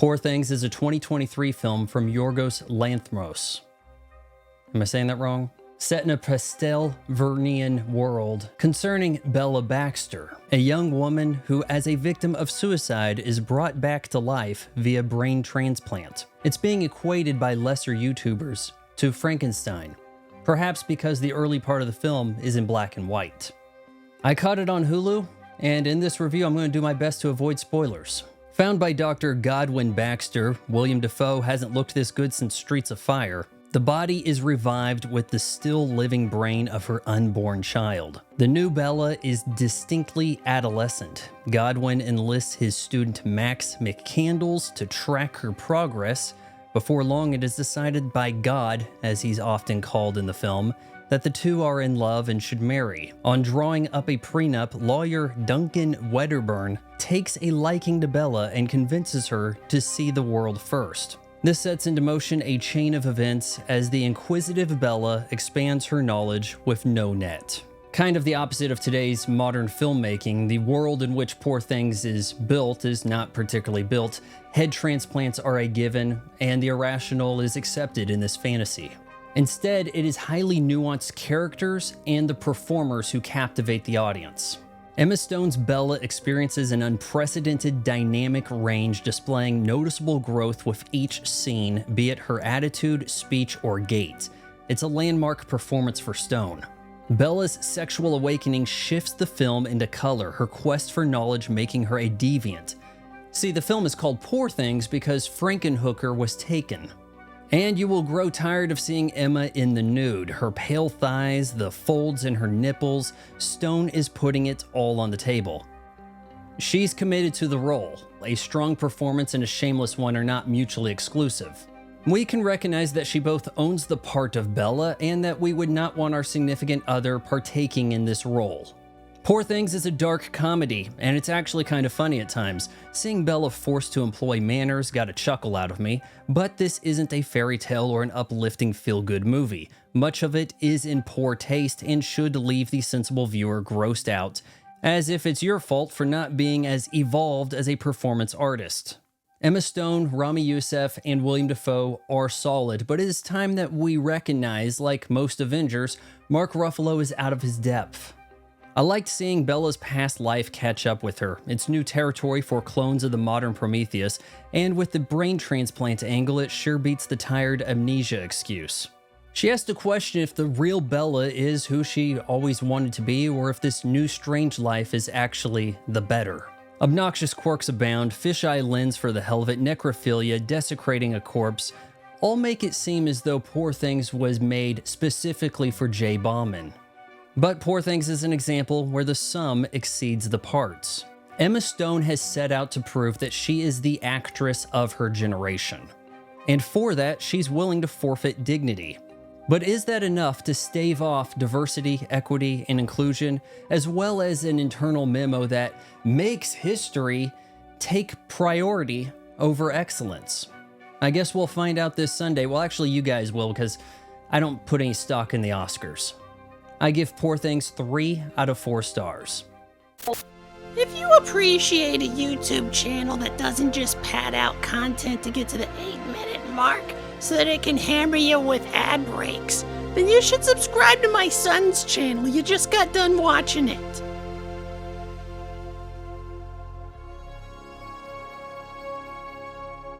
Poor Things is a 2023 film from Yorgos Lanthimos. Am I saying that wrong? Set in a Pastel-Vernian world concerning Bella Baxter, a young woman who, as a victim of suicide, is brought back to life via brain transplant. It's being equated by lesser YouTubers to Frankenstein, perhaps because the early part of the film is in black and white. I caught it on Hulu, and in this review I'm going to do my best to avoid spoilers. Found by Dr. Godwin Baxter, William Dafoe hasn't looked this good since Streets of Fire. The body is revived with the still living brain of her unborn child. The new Bella is distinctly adolescent. Godwin enlists his student Max McCandles to track her progress. Before long, it is decided by God, as he's often called in the film, that the two are in love and should marry. On drawing up a prenup, lawyer Duncan Wedderburn takes a liking to Bella and convinces her to see the world first. This sets into motion a chain of events as the inquisitive Bella expands her knowledge with no net. Kind of the opposite of today's modern filmmaking, the world in which Poor Things is built is not particularly built. Head transplants are a given, and the irrational is accepted in this fantasy. Instead, it is highly nuanced characters and the performers who captivate the audience. Emma Stone's Bella experiences an unprecedented dynamic range, displaying noticeable growth with each scene, be it her attitude, speech, or gait. It's a landmark performance for Stone. Bella's sexual awakening shifts the film into color, her quest for knowledge making her a deviant. See, the film is called Poor Things because Frankenhooker was taken. And you will grow tired of seeing Emma in the nude. Her pale thighs, the folds in her nipples, Stone is putting it all on the table. She's committed to the role. A strong performance and a shameless one are not mutually exclusive. We can recognize that she both owns the part of Bella and that we would not want our significant other partaking in this role. Poor Things is a dark comedy, and it's actually kind of funny at times. Seeing Bella forced to employ manners got a chuckle out of me, but this isn't a fairy tale or an uplifting feel-good movie. Much of it is in poor taste and should leave the sensible viewer grossed out, as if it's your fault for not being as evolved as a performance artist. Emma Stone, Rami Youssef, and William Dafoe are solid, but it is time that we recognize, like most Avengers, Mark Ruffalo is out of his depth. I liked seeing Bella's past life catch up with her. It's new territory for clones of the modern Prometheus, and with the brain transplant angle, it sure beats the tired amnesia excuse. She has to question if the real Bella is who she always wanted to be, or if this new strange life is actually the better. Obnoxious quirks abound, fisheye lens for the hell of it, necrophilia, desecrating a corpse, all make it seem as though Poor Things was made specifically for Jay Bauman. But Poor Things is an example where the sum exceeds the parts. Emma Stone has set out to prove that she is the actress of her generation. And for that, she's willing to forfeit dignity. But is that enough to stave off diversity, equity, and inclusion, as well as an internal memo that makes history take priority over excellence? I guess we'll find out this Sunday. Well, actually, you guys will, because I don't put any stock in the Oscars. I give Poor Things 3 out of 4 stars. If you appreciate a YouTube channel that doesn't just pad out content to get to the 8-minute mark so that it can hammer you with ad breaks, then you should subscribe to my son's channel. You just got done watching it.